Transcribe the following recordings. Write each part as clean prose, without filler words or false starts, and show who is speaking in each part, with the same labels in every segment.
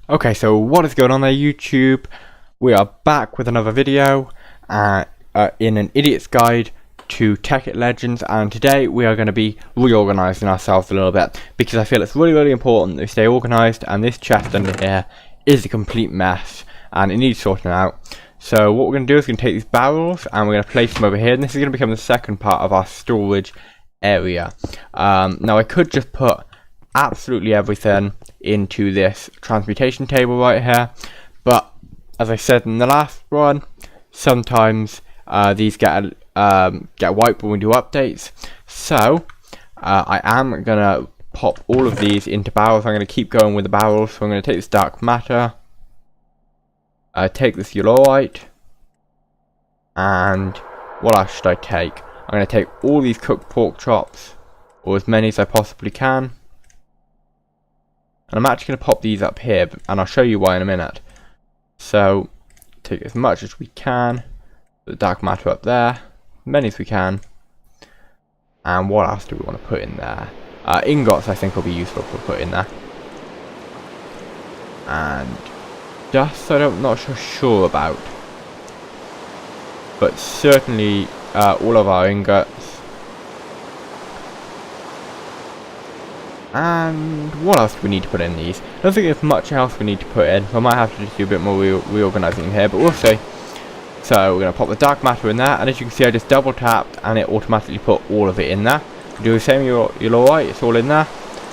Speaker 1: Okay, so what is going on there, YouTube? We are back with another video in an idiot's guide to Tekkit Legends, and today we are going to be reorganising ourselves a little bit because I feel it's really important that we stay organised, and this chest under here is a complete mess and it needs sorting out. So what we're going to do is we're going to take these barrels and we're going to place them over here, and this is going to become the second part of our storage area. Now I could just put absolutely everything into this transmutation table right here, but as I said in the last one, sometimes these get wiped when we do updates. So I am gonna pop all of these into barrels. I'm gonna keep going with the barrels. So I'm gonna take this dark matter, take this yellowite, and what else should I take? I'm gonna take all these cooked pork chops, or as many as I possibly can. And I'm actually going to pop these up here, and I'll show you why in a minute. So, take as much as we can. The dark matter up there. Many as we can. And what else do we want to put in there? Ingots I think will be useful to put in there. And dust I'm not so sure about. But certainly all of our ingots. And what else do we need to put in these? I don't think there's much else we need to put in, so I might have to just do a bit more reorganising here, but we'll see. So we're going to pop the dark matter in there, and as you can see I just double tapped and it automatically put all of it in there. Do the same with your alright, it's all in there.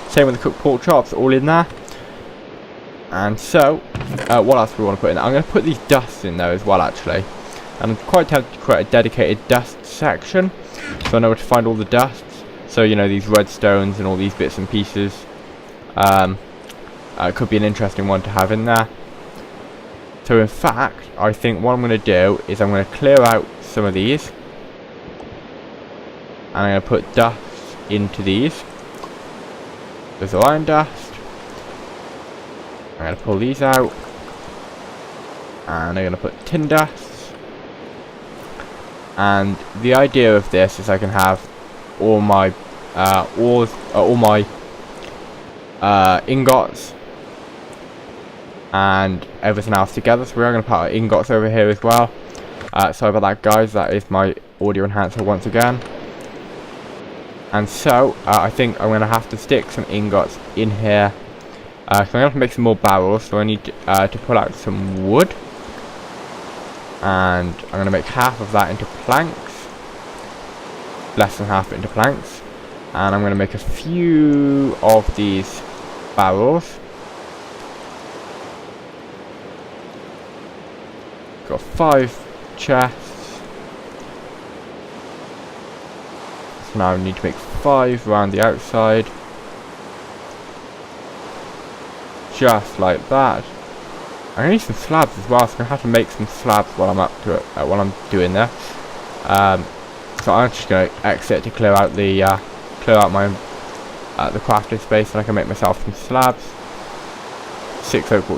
Speaker 1: Same with the cooked pork chops, all in there. And so, what else do we want to put in there? I'm going to put these dusts in there as well actually. And I'm quite tempted to create a dedicated dust section, so I know where to find all the dusts. So, you know, these redstones and all these bits and pieces. Could be an interesting one to have in there. So, in fact, I think what I'm going to do is I'm going to clear out some of these. And I'm going to put dust into these. There's iron dust. I'm going to pull these out. And I'm going to put tin dust. And the idea of this is I can have all my ingots and everything else together. So we are going to put our ingots over here as well. Sorry about that, guys, that is my audio enhancer once again. And so I think I'm going to have to stick some ingots in here. So I'm going to have to make some more barrels, so I need to pull out some wood, and I'm going to make half of that into planks. Less than half into planks, and I'm going to make a few of these barrels. Got 5 chests, so now I need to make 5 around the outside, just like that. I need some slabs as well, so I'm going to have to make some slabs while I'm up to it, while I'm doing this. So I'm just going to exit to clear out the my the crafting space, and I can make myself some slabs. 6 oak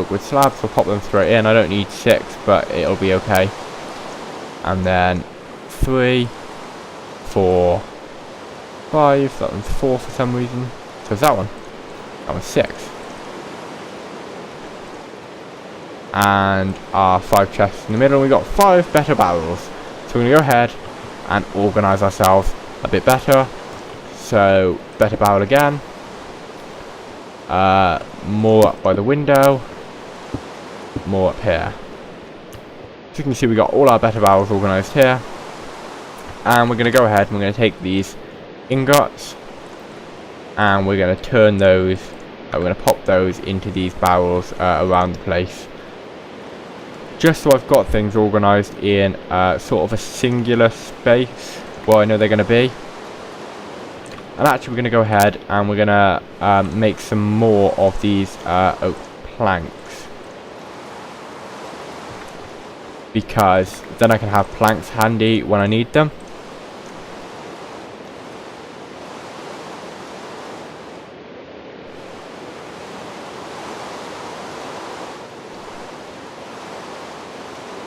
Speaker 1: wood slabs. I'll pop them straight in. I don't need 6, but it'll be okay. And then 3, 4, 5. That one's 4 for some reason. So is that one? That one's 6. And our 5 chests in the middle. We got 5 better barrels. So we're going to go ahead and organise ourselves a bit better. So, better barrel again. More up by the window. More up here. So you can see we got all our better barrels organised here. And we're going to go ahead and we're going to take these ingots, and we're going to turn those, we're going to pop those into these barrels around the place. Just so I've got things organised in sort of a singular space where I know they're going to be. And actually we're going to go ahead and we're going to make some more of these oak planks, because then I can have planks handy when I need them.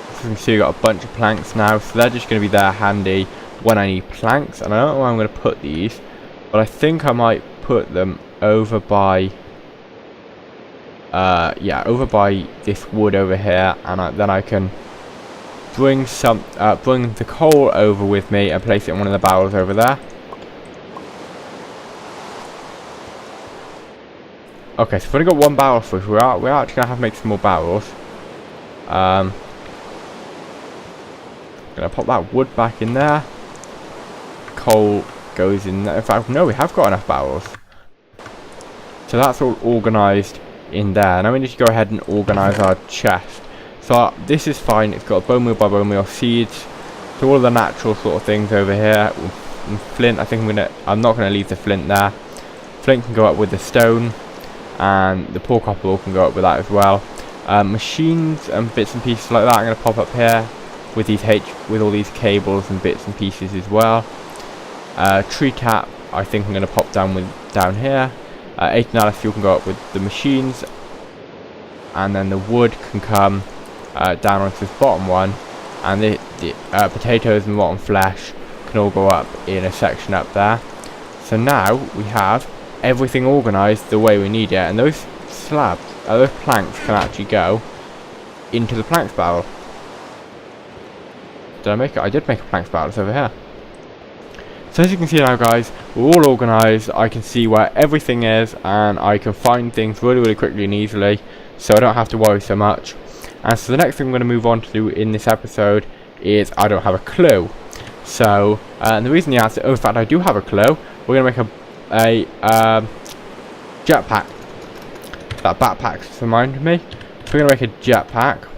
Speaker 1: You can see we've got a bunch of planks now, so they're just going to be there handy when I need planks. And I don't know where I'm going to put these, but I think I might put them over by yeah, over by this wood over here, and then I can bring the coal over with me and place it in one of the barrels over there. Okay, so we've only got one barrel for us. We're actually gonna have to make some more barrels. Gonna pop that wood back in there. Coal goes in there. In fact, no, we have got enough barrels. So that's all organised in there. Now we need to go ahead and organise our chest. So this is fine. It's got bone meal by bone meal seeds. So all of the natural sort of things over here. And flint. I think I'm not gonna leave the flint there. Flint can go up with the stone, and the poor copper ore can go up with that as well. Machines and bits and pieces like that I'm gonna pop up here with with all these cables and bits and pieces as well. Tree tap I think I'm gonna pop down here. 8 fuel can go up with the machines, and then the wood can come down onto this bottom one, and the potatoes and rotten flesh can all go up in a section up there. So now we have everything organised the way we need it, and those those planks can actually go into the planks barrel. Did I make it? I did make a planks barrel. It's over here. So as you can see now, guys, we're all organised. I can see where everything is, and I can find things really quickly and easily, so I don't have to worry so much. And so the next thing I'm going to move on to in this episode is I don't have a clue. So and the reason the answer, in fact I do have a clue. We're going to make a jetpack. That backpack just reminded me. So we're going to make a jetpack.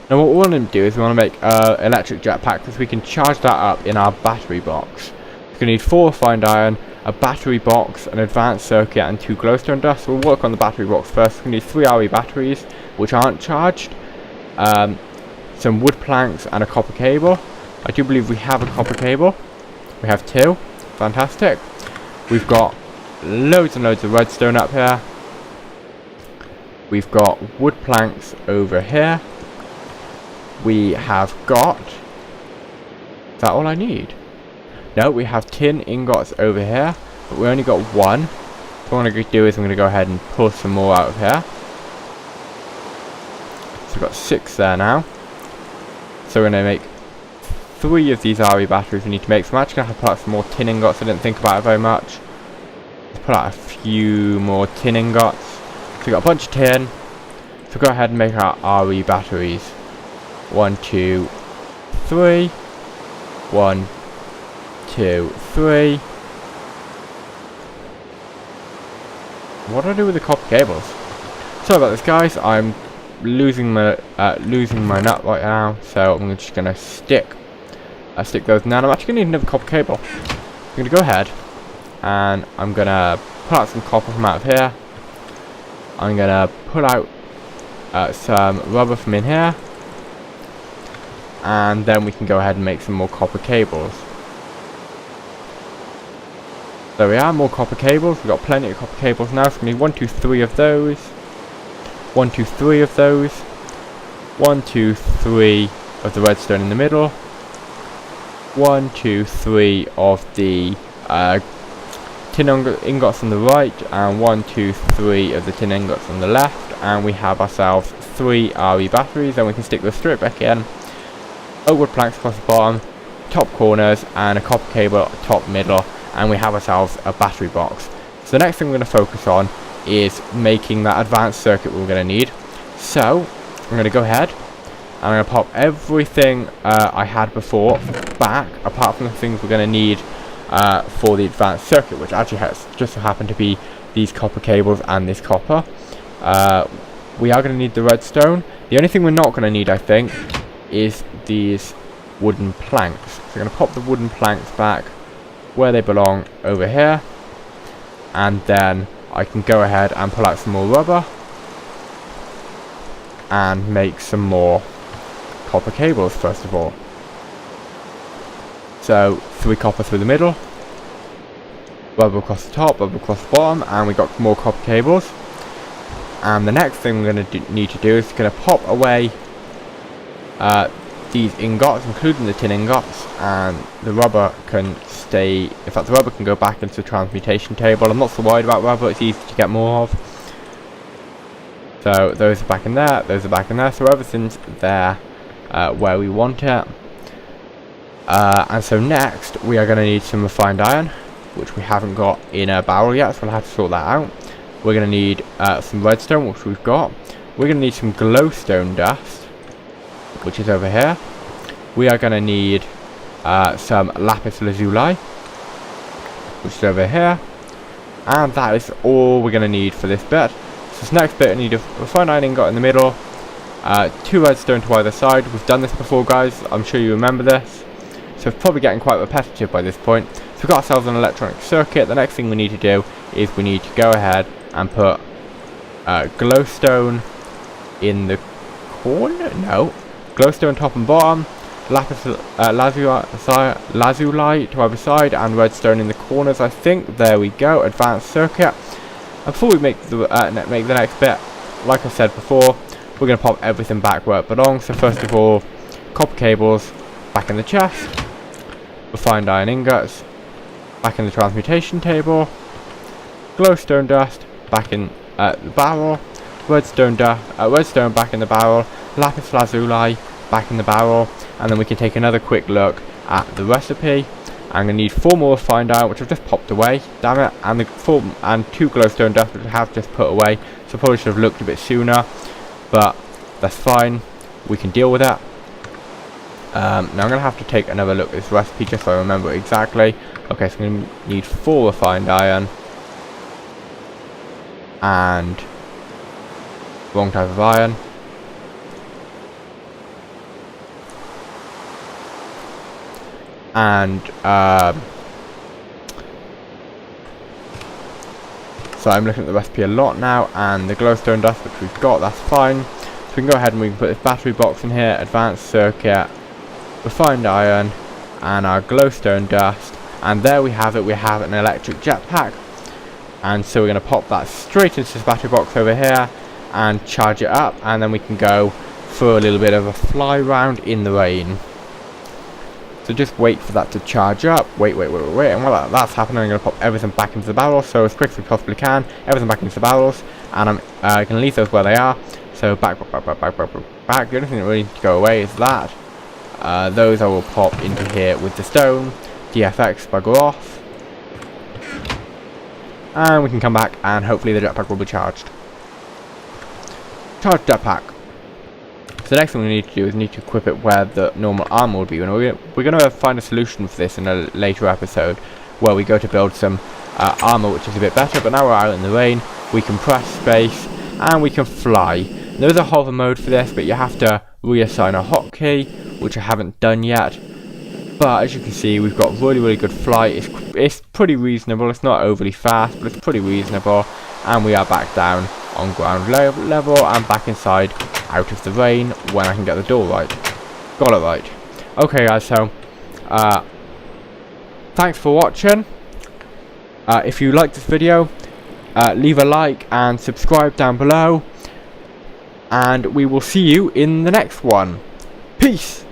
Speaker 1: Now what we want to do is we want to make an electric jetpack, because we can charge that up in our battery box. We're going to need 4 refined iron, a battery box, an advanced circuit, and 2 glowstone dust. So we'll work on the battery box first. We're going to need 3 RE batteries, which aren't charged, some wood planks, and a copper cable. I do believe we have a copper cable. We have 2. Fantastic. We've got loads and loads of redstone up here. We've got wood planks over here. We have got... Is that all I need? No, we have tin ingots over here, but we only got 1. So what I'm going to do is I'm going to go ahead and pull some more out of here. So we've got 6 there now. So we're going to make 3 of these RE batteries we need to make. So I'm actually going to have to put out some more tin ingots. I didn't think about it very much. Let's put out a few more tin ingots. So we've got a bunch of tin. So go ahead and make our RE batteries. 1, 2, 3. 1, 2, 3. What do I do with the copper cables? Sorry about this, guys. I'm losing my nut right now, so I'm just gonna stick those. Now I'm actually gonna need another copper cable. I'm gonna go ahead and I'm gonna pull out some copper from out of here. I'm gonna pull out some rubber from in here, and then we can go ahead and make some more copper cables. There we are, more copper cables. We've got plenty of copper cables now, so we need 1, 2, 3 of those. 1, 2, 3 of those. 1, 2, 3 of the redstone in the middle. 1, 2, 3 of the tin ingots on the right, and 1, 2, 3 of the tin ingots on the left, and we have ourselves 3 RE batteries. Then we can stick those straight back in. Wood planks across the bottom, top corners, and a copper cable top middle, and we have ourselves a battery box. So the next thing we're going to focus on is making that advanced circuit we're going to need. So I'm going to go ahead and I'm going to pop everything I had before back, apart from the things we're going to need for the advanced circuit, which actually has just so happened to be these copper cables and this copper. We are going to need the redstone. The only thing we're not going to need, I think, is these wooden planks. So we're going to pop the wooden planks back where they belong, over here, and then I can go ahead and pull out some more rubber and make some more copper cables first of all. So 3 copper through the middle, rubber across the top, rubber across the bottom, and we got more copper cables. And the next thing we're going to need to do is going to pop away these ingots, including the tin ingots, and the rubber can stay. In fact, the rubber can go back into the transmutation table. I'm not so worried about rubber, it's easy to get more of. So those are back in there, those are back in there, so everything's there where we want it. And so next we are going to need some refined iron, which we haven't got in a barrel yet, so we'll have to sort that out. We're going to need some redstone, which we've got. We're going to need some glowstone dust, which is over here. We are going to need some lapis lazuli, which is over here. And that is all we're going to need for this bit. So this next bit, I need a refined iron ingot in the middle, 2 redstone to either side. We've done this before, guys. I'm sure you remember this. So it's probably getting quite repetitive by this point. So we've got ourselves an electronic circuit. The next thing we need to do is we need to go ahead and put glowstone in the corner. No, glowstone top and bottom, lapis lazuli to either side, and redstone in the corners. I think there we go. Advanced circuit. And before we make the next bit, like I said before, we're going to pop everything back where it belongs. So first of all, copper cables back in the chest, refined iron ingots back in the transmutation table, glowstone dust back in the barrel, redstone back in the barrel, lapis lazuli back in the barrel, and then we can take another quick look at the recipe. I'm going to need 4 more refined iron, which I've just popped away, damn it, and 2 glowstone dust, which I have just put away, so probably should have looked a bit sooner, but that's fine, we can deal with that. Now I'm going to have to take another look at this recipe just so I remember it exactly. Okay, so I'm going to need 4 refined iron, and wrong type of iron. And so I'm looking at the recipe a lot now, and the glowstone dust which we've got, that's fine. So we can go ahead and we can put this battery box in here, advanced circuit, refined iron, and our glowstone dust, and there we have it. We have an electric jetpack, and so we're going to pop that straight into this battery box over here and charge it up, and then we can go for a little bit of a fly round in the rain. So just wait for that to charge up. Wait. And while that's happening, I'm going to pop everything back into the barrel. So as quick as we possibly can, everything back into the barrels. And I'm going to leave those where they are. So back. The only thing that really needs to go away is that. Those I will pop into here with the stone. DFX bugger off. And we can come back and hopefully the jetpack will be charged. Charge jetpack. So the next thing we need to do is need to equip it where the normal armor would be. And we're going to find a solution for this in a later episode where we go to build some armor which is a bit better. But now we're out in the rain, we can press space and we can fly. There is a hover mode for this, but you have to reassign a hotkey, which I haven't done yet. But as you can see, we've got really good flight. It's pretty reasonable. It's not overly fast, but it's pretty reasonable. And we are back down on ground level and back inside out of the rain when I can get the door right. Got it right. Okay guys, so thanks for watching. If you like this video, leave a like and subscribe down below, and we will see you in the next one. Peace.